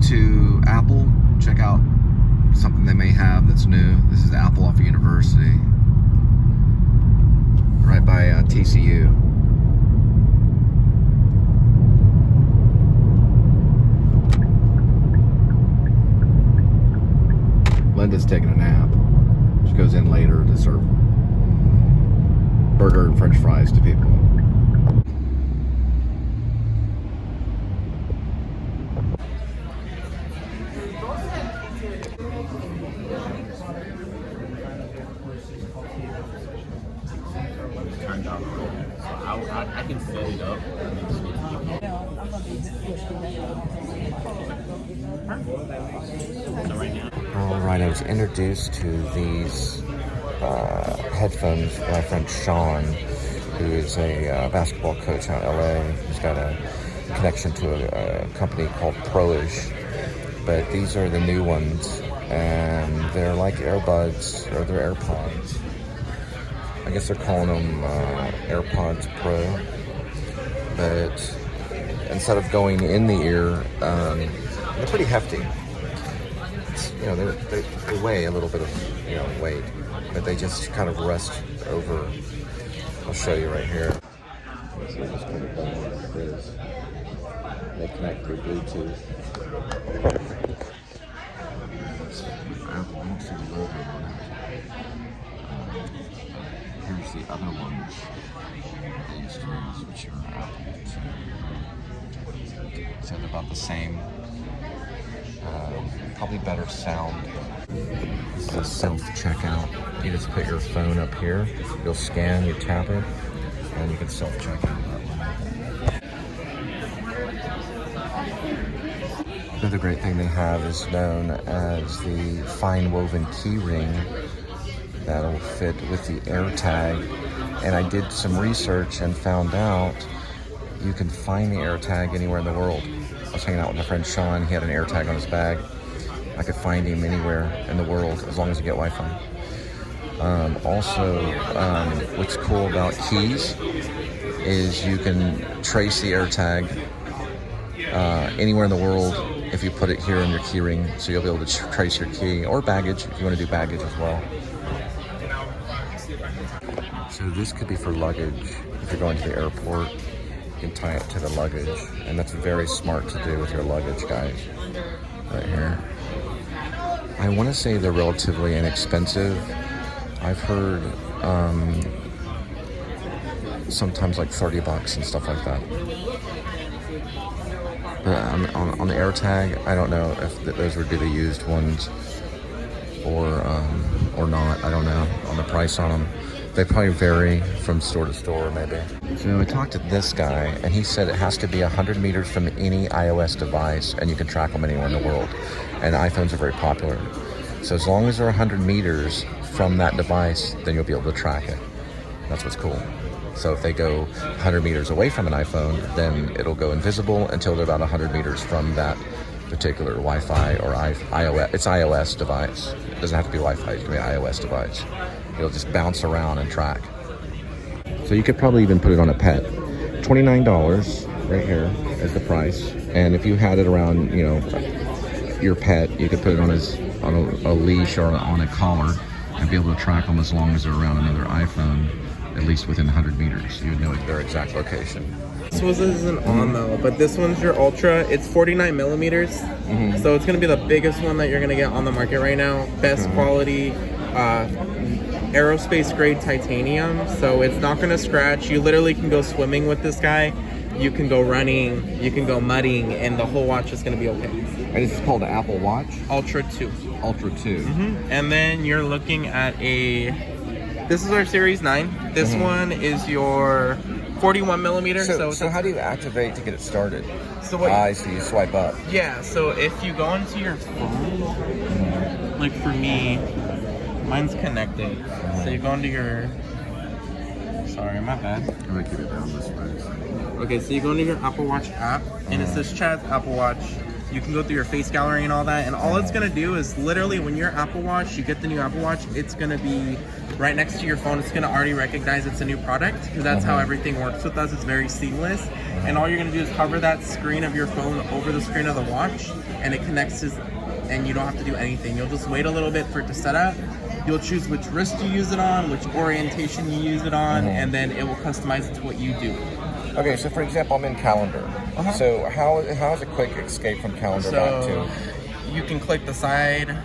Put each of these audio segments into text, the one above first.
to Apple. Check out something they may have that's new. This is Apple off of University, right by TCU. Linda's taking a nap. She goes in later to serve burger and french fries to people. I can set it up. Alright, I was introduced to these headphones by my friend Sean, who is a basketball coach out in LA. He's got a connection to a company called Pro-ish, but these are the new ones, and they're like AirBuds, or they're AirPods. I guess they're calling them AirPods Pro, but instead of going in the ear, they're pretty hefty. You know, they weigh a little bit of, you know, weight, but they just kind of rest over. I'll show you right here. So they just kind of go like this. They connect through Bluetooth. I don't see the logo on it. Here's the other ones they used to use, which are Apple. So they're about the same. Probably better sound. This is a self-checkout. You just put your phone up here, you'll scan, you tap it, and you can self-check out that way. The other great thing they have is known as the fine woven key ring that'll fit with the AirTag. And I did some research and found out you can find the AirTag anywhere in the world. I was hanging out with my friend Sean. He had an AirTag on his bag. I could find him anywhere in the world as long as you get Wi-Fi. Also, what's cool about keys is you can trace the AirTag anywhere in the world if you put it here in your key ring, so you'll be able to trace your key, or baggage if you want to do baggage as well. So this could be for luggage. If you're going to the airport, you can tie it to the luggage, and that's very smart to do with your luggage, guys. Right here. I want to say they're relatively inexpensive. I've heard sometimes like $30 and stuff like that. But on the AirTag, I don't know if those would be the used ones or not. I don't know on the price on them. They probably vary from store to store, maybe. So I talked to this guy, and he said it has to be 100 meters from any iOS device, and you can track them anywhere in the world. And iPhones are very popular. So as long as they're 100 meters from that device, then you'll be able to track it. That's what's cool. So if they go 100 meters away from an iPhone, then it'll go invisible until they're about 100 meters from that particular Wi-Fi or iOS. It's iOS device. It doesn't have to be Wi-Fi, it can be an iOS device. It'll just bounce around and track. So you could probably even put it on a pet. $29 right here is the price. And if you had it around, you know, your pet, you could put it on a leash or on a collar and be able to track them as long as they're around another iPhone, at least within 100 meters. You would know their exact location. This one isn't on though, but this one's your Ultra. It's 49 millimeters, so it's gonna be the biggest one that you're gonna get on the market right now. Best quality, aerospace grade titanium, so it's not gonna scratch. You literally can go swimming with this guy. You can go running, you can go mudding, and the whole watch is gonna be okay. And this is called the Apple Watch? Ultra 2. Ultra 2. And then you're looking at this is our Series 9. This one is your 41 millimeters. So how do you activate to get it started? So what? So you swipe up. Yeah. So if you go into your phone, like for me, mine's connected. So you go into your. Sorry, my bad. I'm gonna keep it down this way. Okay, so you go into your Apple Watch app, and it says Chad's Apple Watch. You can go through your face gallery and all that, and all it's gonna do is literally when your Apple Watch, you get the new Apple Watch, it's gonna be right next to your phone, it's gonna already recognize it's a new product, because that's how everything works with us. It's very seamless. And all you're gonna do is hover that screen of your phone over the screen of the watch, and it connects and you don't have to do anything. You'll just wait a little bit for it to set up. You'll choose which wrist you use it on, which orientation you use it on, and then it will customize it to what you do. Okay, so for example, I'm in calendar. So how is a quick escape from calendar back to? You can click the side.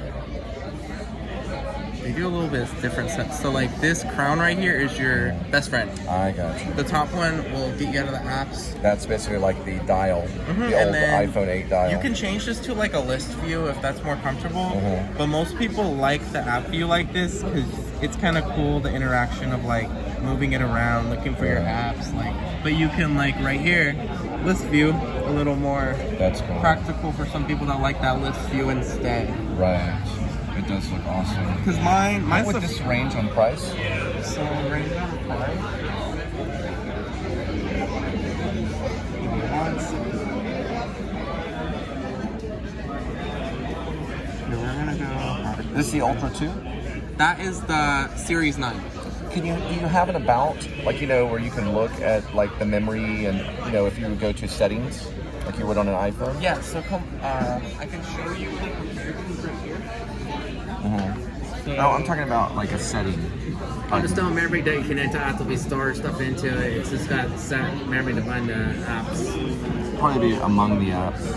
They do a little bit different stuff. So like this crown right here is your best friend. I got you. The top one will get you out of the apps. That's basically like the dial, the and old then iPhone 8 dial. You can change this to like a list view if that's more comfortable. But most people like the app view like this because it's kind of cool, the interaction of like moving it around, looking for your apps. Like, but you can like right here, list view, a little more practical for some people that like that list view instead. Right. It does look awesome. Because mine's what would this range on price? So range on price. We're gonna go. This is the Ultra2? That is the Series 9. Do you have an about, like, you know, where you can look at like the memory and, you know, if you would go to settings like you would on an iPhone? Yeah, so I can show you the comparisons right here. No, I'm talking about like a setting. Install memory that you can automatically store stuff into it. It's just got set memory to find the apps. Probably be among the apps.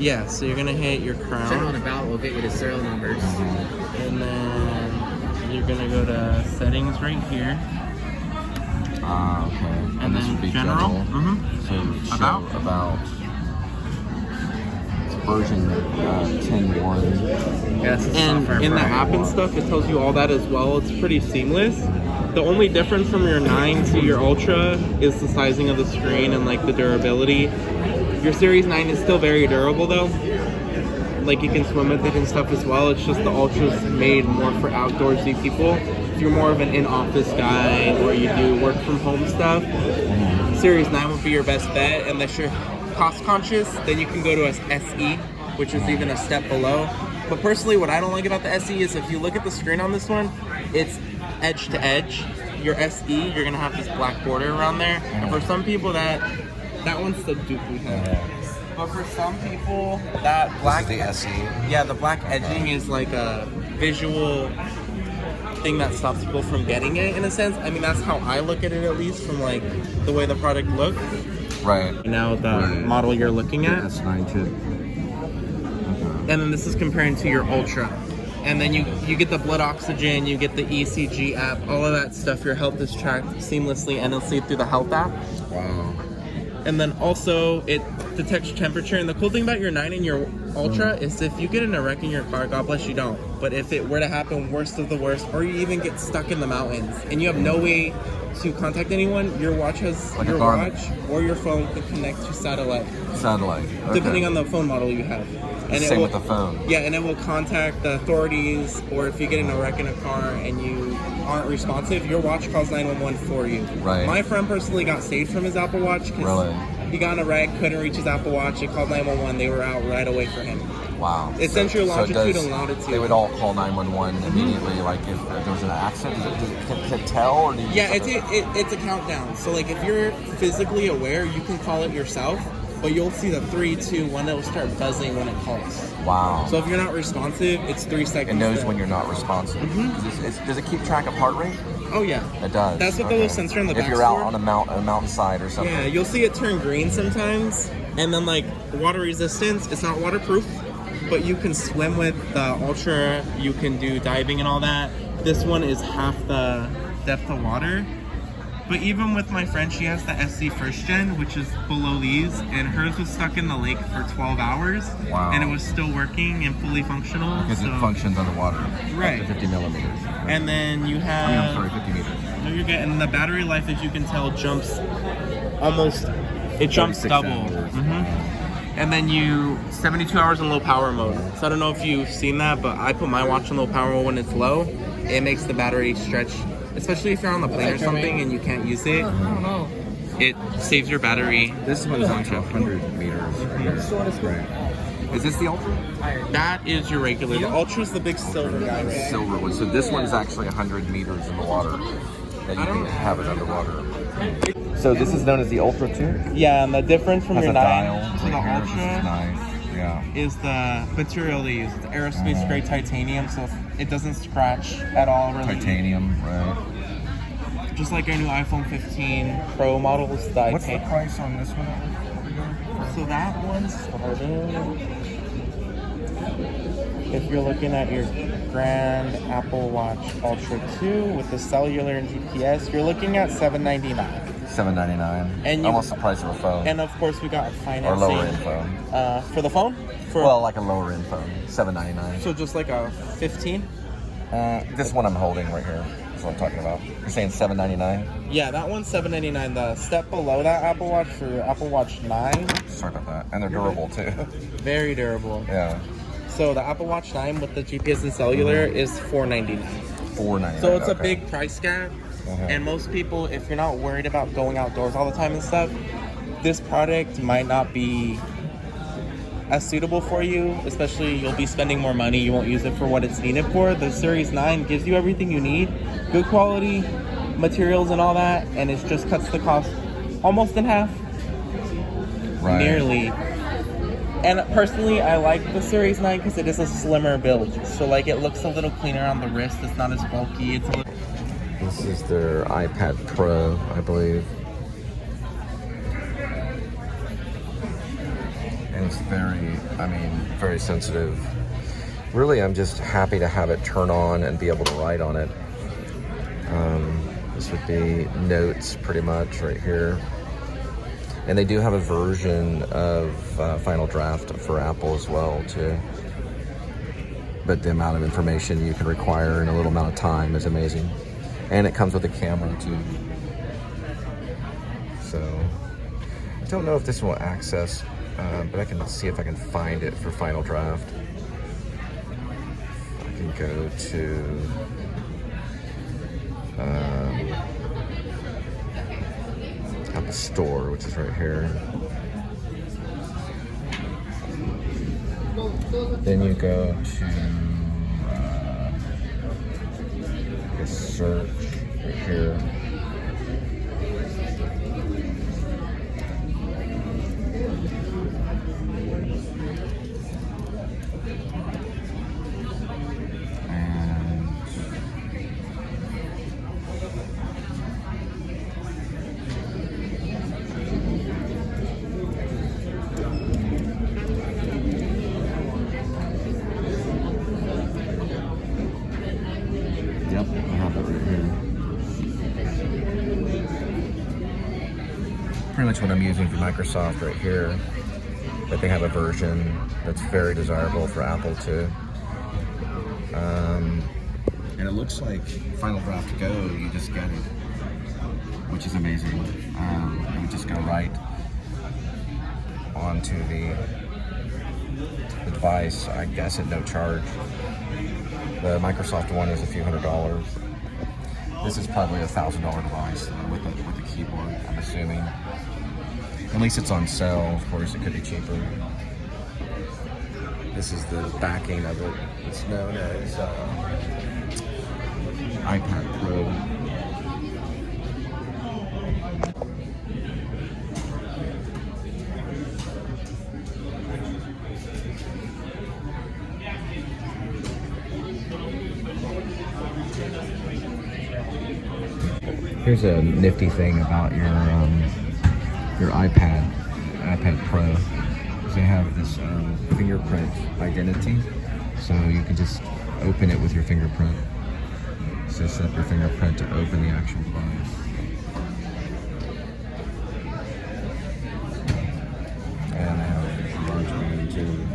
Yeah, so you're gonna hit your Check crown, on about will get you the serial numbers. and then you're gonna go to settings right here. Okay. And this then would be general. So About? about version 10.1. Yeah, it's a And software in the program. app and stuff, it tells you all that as well. It's pretty seamless. The only difference from your 9 to your Ultra is the sizing of the screen and like the durability. Your Series 9 is still very durable though. Like you can swim with it and stuff as well. It's just the Ultra's made more for outdoorsy people. If you're more of an in-office guy or you do work from home stuff, Series 9 would be your best bet. Unless you're cost conscious, then you can go to a SE, which is even a step below. But personally, what I don't like about the SE is if you look at the screen on this one, it's edge to edge. Your SE, you're gonna have this black border around there. And for some people that one's the Duke we have. But for some people, that black, the SE. yeah, the black edging is like a visual thing that stops people from getting it in a sense. I mean, that's how I look at it, at least from like the way the product looks. Right. Now the model you're looking at. S9 chip. And then this is comparing to your Ultra. And then you get the blood oxygen, you get the ECG app, all of that stuff. Your health is tracked seamlessly and it'll see it through the health app. Wow. And then also it detects temperature. And the cool thing about your 9 and your Ultra is if you get in a wreck in your car, God bless you don't. But if it were to happen, worst of the worst, or you even get stuck in the mountains and you have no way to contact anyone, your watch has Like your a garment. watch or your phone can connect to satellite, Satellite. Okay. depending on the phone model you have. And Same with the phone. Yeah, and it will contact the authorities, or if you get in a wreck in a car and you aren't responsive, your watch calls 911 for you. Right. My friend personally got saved from his Apple Watch because he got in a wreck, couldn't reach his Apple Watch, it called 911, they were out right away for him. Wow. It sends your longitude and latitude. They would all call 911 immediately, like if there was an accident. Does it tell, or do you? Yeah, it's a countdown. So like if you're physically aware, you can call it yourself, but you'll see the 3, 2, 1, it'll start buzzing when it calls. Wow. So if you're not responsive, it's 3 seconds. It knows then. when you're not responsive. Does it keep track of heart rate? Oh yeah. It does. That's what the little sensor in the back If you're out for. on a mountainside or something. Yeah, you'll see it turn green sometimes. And then like water resistance, it's not waterproof, but you can swim with the Ultra, you can do diving and all that. This one is half the depth of water. But even with my friend, she has the SC first gen, which is below these, and hers was stuck in the lake for 12 hours. Wow. And it was still working and fully functional. Because it functions underwater. Right. Up to 50 millimeters. And then you have... I'm sorry, 50 meters. No, you're getting the battery life, as you can tell, jumps almost... It jumps 36 double. hours. And then 72 hours in low power mode. So I don't know if you've seen that, but I put my watch in low power mode when it's low. It makes the battery stretch, especially if you're on the plane or something and you can't use it. I don't know. it saves your battery. This one is onto 100 meters. That's great. Is this the Ultra? That is your regular. The Ultra is the big silver guy, right? Silver one. So this one's actually 100 meters in the water. That you can have it underwater. So this is known as the Ultra2? Yeah, and the difference from Has your a 9 dial to the right here. This is Ultra nice. Yeah. is the material they use. It's aerospace grade titanium, so it doesn't scratch at all. Really. Titanium, right. Just like our new iPhone 15 Pro models. What's the price on this one? So that one's starting. If you're looking at your grand Apple Watch Ultra 2 with the cellular and GPS, you're looking at $799. $799. And almost the price of a phone. And of course, we got financing. Or lower end phone. For the phone? Well, like a lower end phone. $799. So just like a 15? This one I'm holding right here. That's what I'm talking about. You're saying $799? Yeah, that one's $799. The step below that Apple Watch for Apple Watch 9. Sorry about that. And they're durable too. Very durable. Yeah. So the Apple Watch 9 with the GPS and cellular is $499. $499. So it's a okay. big price gap. And most people, if you're not worried about going outdoors all the time and stuff, this product might not be as suitable for you, especially you'll be spending more money, you won't use it for what it's needed for. The Series 9 gives you everything you need, good quality materials and all that, and it just cuts the cost almost in half. Right. Nearly. And personally, I like the Series 9 because it is a slimmer build. So like it looks a little cleaner on the wrist, it's not as bulky. It's a little... This is their iPad Pro, I believe. And it's very sensitive. Really, I'm just happy to have it turn on and be able to write on it. This would be notes pretty much right here. And they do have a version of Final Draft for Apple as well, too. But the amount of information you can require in a little amount of time is amazing. And it comes with a camera, too. So, I don't know if this will access, but I can see if I can find it for Final Draft. I can go to... Apple Store, which is right here. Then you go to search right here. Yep, I have it right here. Pretty much what I'm using for Microsoft right here. But they have a version that's very desirable for Apple too. And it looks like Final Draft Go, you just get it, which is amazing. You would just go right onto the device, I guess at no charge. The Microsoft one is a few $100s. This is probably a $1,000 device with a keyboard, I'm assuming. At least it's on sale, of course, it could be cheaper. This is the backing of it. It's known as iPad Pro. Here's a nifty thing about your iPad Pro. Is they have this fingerprint identity, so you can just open it with your fingerprint. So set up your fingerprint to open the actual device. And I have a large one too.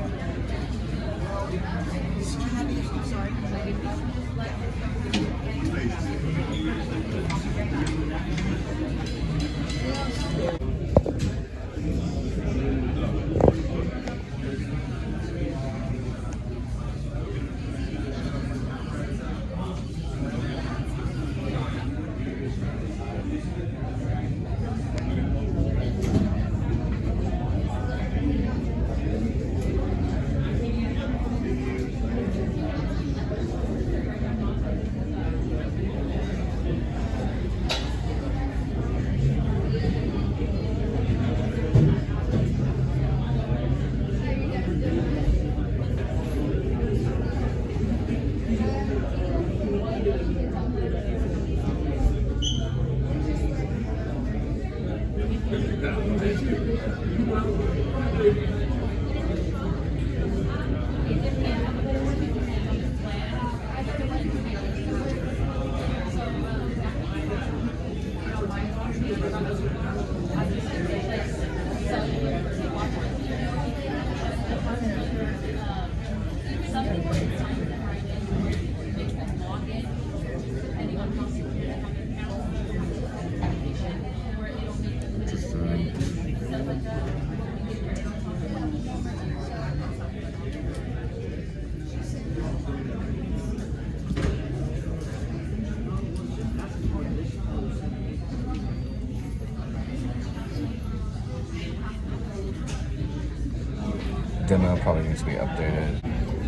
demo probably needs to be updated.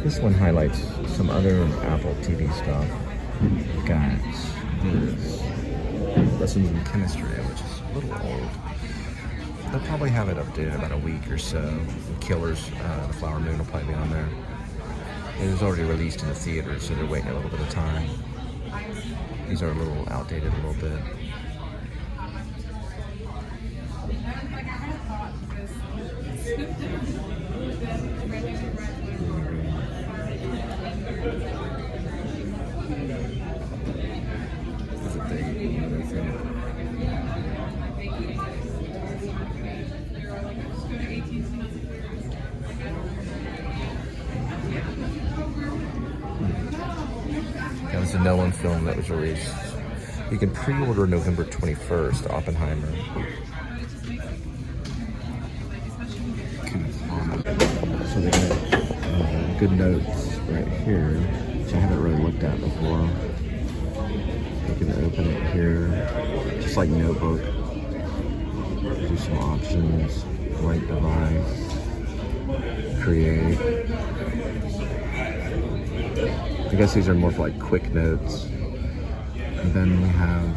This one highlights some other Apple TV stuff. We've got this. Lessons in Chemistry, which is a little old. They'll probably have it updated in about a week or so. Killers, The Flower Moon will probably be on there. It was already released in the theater, so they're waiting a little bit of time. These are a little outdated a little bit. Is it the other thing? That was a Nolan film that was released. You can pre-order November 21st, Oppenheimer. So they got good notes right here, which I haven't really looked at before. You can open it here, just like Notebook. Do some options, blank device, create. I guess these are more for like quick notes. And then we have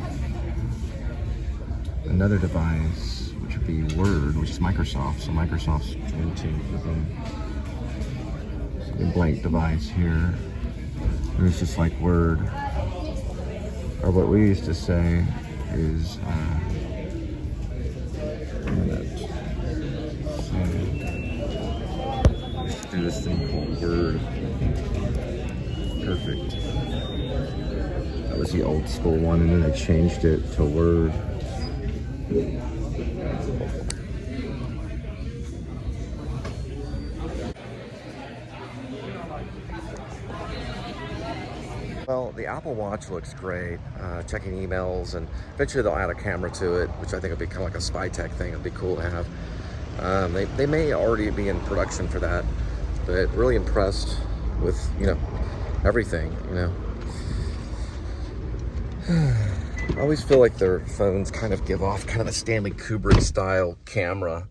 another device, which would be Word, which is Microsoft. So Microsoft's into a blank device here. And it's just like Word. Or what we used to say is let's do this thing called Word. Perfect. That was the old school one, and then they changed it to Word. Well, the Apple Watch looks great. Checking emails, and eventually they'll add a camera to it, which I think would be kind of like a spy tech thing. It'd be cool to have. They may already be in production for that, but really impressed with, you know, everything, you know. I always feel like their phones kind of give off kind of a Stanley Kubrick style camera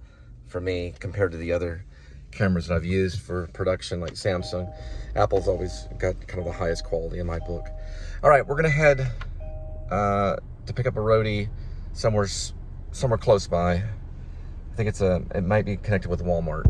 for me compared to the other cameras that I've used for production, like Samsung. Apple's always got kind of the highest quality in my book. All right, we're gonna head to pick up a roadie somewhere close by. I think it might be connected with Walmart.